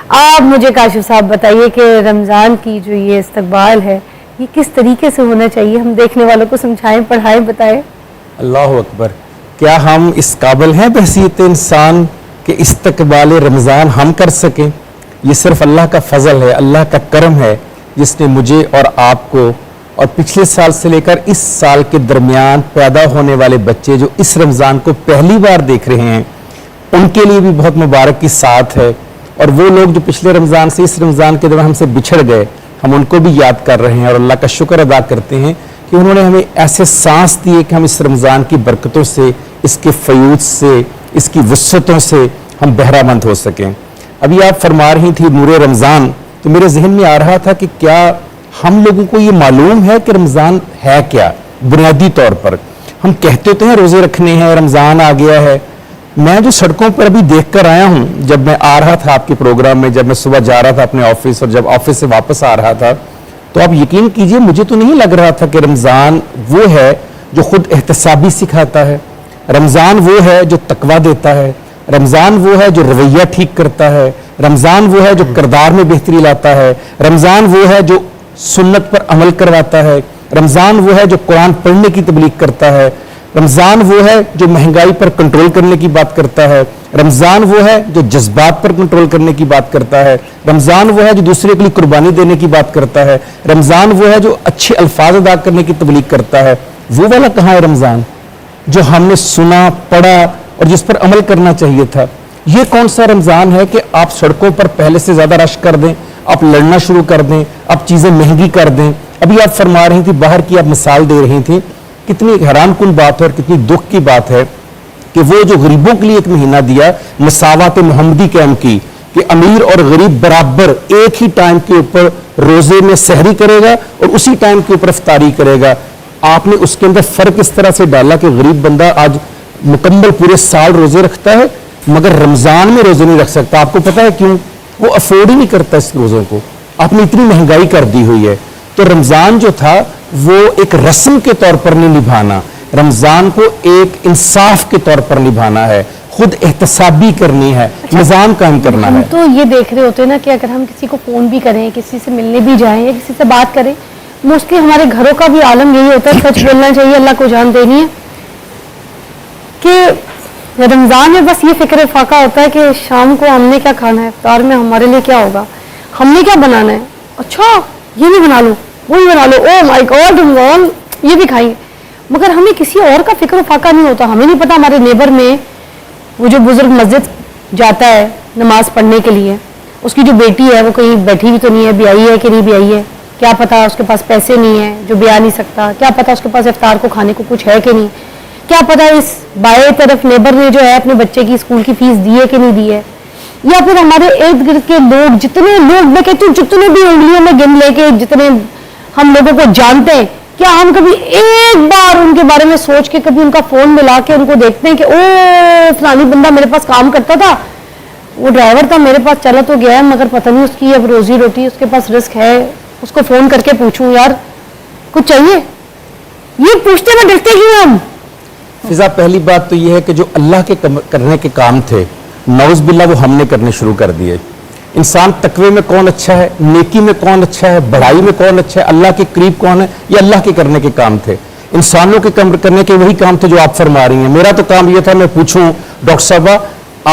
آپ مجھے کاشف صاحب بتائیے کہ رمضان کی جو یہ استقبال ہے یہ کس طریقے سے ہونا چاہیے، ہم دیکھنے والوں کو سمجھائیں، پڑھائیں، بتائیں۔ اللہ اکبر، کیا ہم اس قابل ہیں بحیثیت انسان کہ استقبال رمضان ہم کر سکیں؟ یہ صرف اللہ کا فضل ہے، اللہ کا کرم ہے جس نے مجھے اور آپ کو اور پچھلے سال سے لے کر اس سال کے درمیان پیدا ہونے والے بچے جو اس رمضان کو پہلی بار دیکھ رہے ہیں ان کے لیے بھی بہت مبارک کی ساتھ ہے، اور وہ لوگ جو پچھلے رمضان سے اس رمضان کے دوران ہم سے بچھڑ گئے ہم ان کو بھی یاد کر رہے ہیں اور اللہ کا شکر ادا کرتے ہیں کہ انہوں نے ہمیں ایسے سانس دیے کہ ہم اس رمضان کی برکتوں سے، اس کے فیوض سے، اس کی وسعتوں سے ہم بہرہ مند ہو سکیں۔ ابھی آپ فرما رہی تھی نور رمضان، تو میرے ذہن میں آ رہا تھا کہ کیا ہم لوگوں کو یہ معلوم ہے کہ رمضان ہے کیا؟ بنیادی طور پر ہم کہتے تو ہیں روزے رکھنے ہیں، رمضان آ گیا ہے۔ میں جو سڑکوں پر ابھی دیکھ کر آیا ہوں، جب میں آ رہا تھا آپ کے پروگرام میں، جب میں صبح جا رہا تھا اپنے آفس اور جب آفس سے واپس آ رہا تھا، تو آپ یقین کیجئے مجھے تو نہیں لگ رہا تھا کہ رمضان وہ ہے جو خود احتسابی سکھاتا ہے، رمضان وہ ہے جو تقویٰ دیتا ہے، رمضان وہ ہے جو رویہ ٹھیک کرتا ہے، رمضان وہ ہے جو کردار میں بہتری لاتا ہے، رمضان وہ ہے جو سنت پر عمل کرواتا ہے، رمضان وہ ہے جو قرآن پڑھنے کی تبلیغ کرتا ہے، رمضان وہ ہے جو مہنگائی پر کنٹرول کرنے کی بات کرتا ہے، رمضان وہ ہے جو جذبات پر کنٹرول کرنے کی بات کرتا ہے، رمضان وہ ہے جو دوسرے کے لیے قربانی دینے کی بات کرتا ہے، رمضان وہ ہے جو اچھے الفاظ ادا کرنے کی تبلیغ کرتا ہے۔ وہ والا کہاں ہے رمضان جو ہم نے سنا، پڑھا اور جس پر عمل کرنا چاہیے تھا؟ یہ کون سا رمضان ہے کہ آپ سڑکوں پر پہلے سے زیادہ رش کر دیں، آپ لڑنا شروع کر دیں، آپ چیزیں مہنگی کر دیں؟ ابھی آپ فرما رہی تھی، باہر کی آپ مثال دے رہی تھی، کتنی حیران کن بات ہے اور کتنی دکھ کی بات ہے کہ وہ جو غریبوں کے لیے ایک مہینہ دیا مساوات محمدی قائم کی کہ امیر اور غریب برابر ایک ہی ٹائم کے اوپر روزے میں سحری کرے گا اور اسی ٹائم کے اوپر افطاری کرے گا، آپ نے اس کے اندر فرق اس طرح سے ڈالا کہ غریب بندہ آج مکمل پورے سال روزے رکھتا ہے مگر رمضان میں روزے نہیں رکھ سکتا۔ آپ کو پتا ہے کیوں؟ وہ افورڈ ہی نہیں کرتا اس روزوں کو، آپ نے اتنی مہنگائی کر دی ہوئی ہے۔ تو رمضان جو تھا وہ ایک رسم کے طور پر نہیں نبھانا، رمضان کو ایک انصاف کے طور پر نبھانا ہے، خود احتسابی کرنی ہے، نظام قائم کرنا ہے۔ تو یہ دیکھ رہے ہوتے ہیں نا کہ اگر ہم کسی کو فون بھی کریں، کسی سے ملنے بھی جائیں یا کسی سے بات کریں، موسٹلی ہمارے گھروں کا بھی عالم یہی ہوتا ہے، سچ بولنا چاہیے، اللہ کو جان دینی ہے، کہ رمضان میں بس یہ فکر فاقہ ہوتا ہے کہ شام کو ہم نے کیا کھانا ہے، افطار میں ہمارے لیے کیا ہوگا، ہم نے کیا بنانا ہے، اچھا یہ بھی بنا لو، وہی بنا لو، او مائی گاڈ رمضان یہ بھی کھائیں گے، مگر ہمیں کسی اور کا فکر و فاقہ نہیں ہوتا۔ ہمیں نہیں پتا ہمارے نیبر میں وہ جو بزرگ مسجد جاتا ہے نماز پڑھنے کے لیے، اس کی جو بیٹی ہے وہ کہیں بیٹھی بھی تو نہیں ہے، بیائی ہے کہ نہیں بیائی ہے، کیا پتا اس کے پاس پیسے نہیں ہیں جو بیاہ نہیں سکتا، کیا پتا اس کے پاس افطار کو کھانے کو کچھ ہے کہ نہیں، کیا پتا اس بائیں طرف نیبر نے جو ہے اپنے بچے کی اسکول کی فیس دی ہے کہ نہیں دی ہے، یا پھر ہمارے ارد گرد کے لوگ، جتنے لوگ میں کہتی ہوں جتنے بھی انگلیوں میں گن لے کے جتنے ہم لوگوں کو جانتے ہیں، کیا ہم کبھی ایک بار ان کے بارے میں سوچ کے کبھی ان کا فون ملا کے ان کو دیکھتے ہیں کہ او فلانی بندہ میرے پاس کام کرتا تھا، وہ ڈرائیور تھا، میرے پاس چلا تو گیا ہے مگر پتہ نہیں اس کی اب روزی روٹی، اس کے پاس رزق ہے، اس کو فون کر کے پوچھوں یار کچھ چاہیے؟ یہ پوچھتے میں ڈرتے کیوں ہم؟ فضا، پہلی بات تو یہ ہے کہ جو اللہ کے کرنے کے کام تھے نعوذ باللہ وہ ہم نے کرنے شروع کر دیے۔ انسان تقوی میں کون اچھا ہے، نیکی میں کون اچھا ہے، بڑائی میں کون اچھا ہے، اللہ کے قریب کون ہے، یہ اللہ کے کرنے کے کام تھے، انسانوں کے کرنے کے وہی کام تھے جو آپ فرما رہی ہیں۔ میرا تو کام یہ تھا میں پوچھوں ڈاکٹر صاحبہ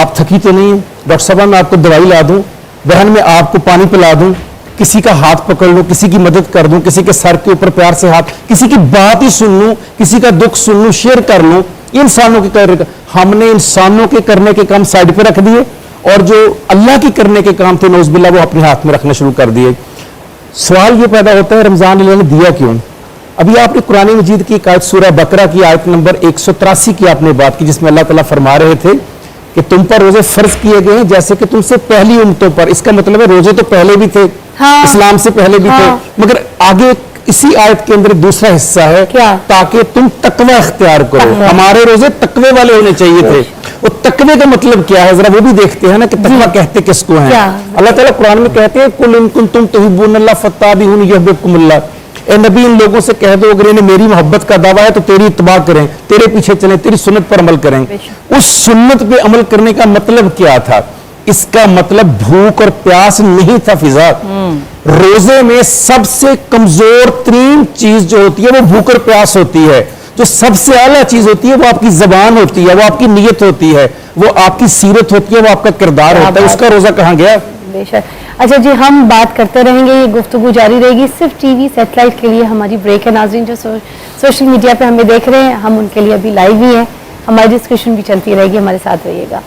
آپ تھکی تو نہیں ہیں، ڈاکٹر صاحبہ میں آپ کو دوائی لا دوں، بہن میں آپ کو پانی پلا دوں، کسی کا ہاتھ پکڑ لوں، کسی کی مدد کر دوں، کسی کے سر کے اوپر پیار سے ہاتھ، کسی کی بات ہی سن لوں، کسی کا دکھ سن لوں، شیئر کر لوں، یہ انسانوں کے کرنے کا۔ ہم نے انسانوں کے کرنے کے کام سائڈ پہ رکھ دیے اور جو اللہ کے کرنے کے کام تھے نعوذ باللہ وہ اپنے ہاتھ میں رکھنا شروع کر دیے۔ سوال یہ پیدا ہوتا ہے رمضان اللہ نے دیا کیوں؟ ابھی آپ نے قرآن مجید کی ایک آیت سورہ بقرہ کی آیت نمبر 183 کی آپ نے بات کی جس میں اللہ تعالیٰ فرما رہے تھے کہ تم پر روزے فرض کیے گئے ہیں جیسے کہ تم سے پہلی امتوں پر۔ اس کا مطلب ہے روزے تو پہلے بھی تھے، اسلام سے پہلے بھی تھے، مگر آگے اسی آیت کے اندر دوسرا حصہ ہے تاکہ تم تقوی اختیار کرو۔ ہمارے روزے تقوی والے ہونے چاہیے تھے۔ وہ تقوی کا مطلب کیا ہے ذرا وہ بھی دیکھتے ہیں نا کہ تقوی کہتے کس کو ہیں۔ اللہ تعالیٰ قرآن میں کہتے ہیں قُلْ إِن كُنتُمْ تُحِبُّونَ اللَّهَ فَاتَّبِعُونِي يُحْبِبْكُمُ اللَّهُ، اے نبی ان لوگوں سے کہہ دو اگر انہیں میری محبت کا دعویٰ ہے تو تیری اتباع کریں، تیرے پیچھے چلیں، تیری سنت پر عمل کریں۔ اس سنت پہ عمل کرنے کا مطلب کیا تھا اس کا مطلب بھوک اور پیاس نہیں تھا فضا. روزے میں سب سے کمزور ترین چیز جو ہوتی ہے وہ بھوک اور پیاس ہوتی ہے. جو سب سے اعلیٰ چیز ہوتی ہے وہ آپ کی زبان ہوتی ہے, وہ آپ کی نیت ہوتی ہے, وہ آپ کی سیرت ہوتی ہے, وہ آپ کا کردار ہوتا ہے. اس کا روزہ کہاں گیا؟ بے شک. اچھا جی, ہم بات کرتے رہیں گے, یہ گفتگو جاری رہے گی. صرف ٹی وی سیٹلائٹ کے لیے ہماری بریک ہے. ناظرین جو سوشل میڈیا پہ ہمیں دیکھ رہے ہیں, ہم ان کے لیے ابھی لائیو ہی ہیں. ہماری ڈسکشن بھی چلتی رہے گی, ہمارے ساتھ رہیے گا.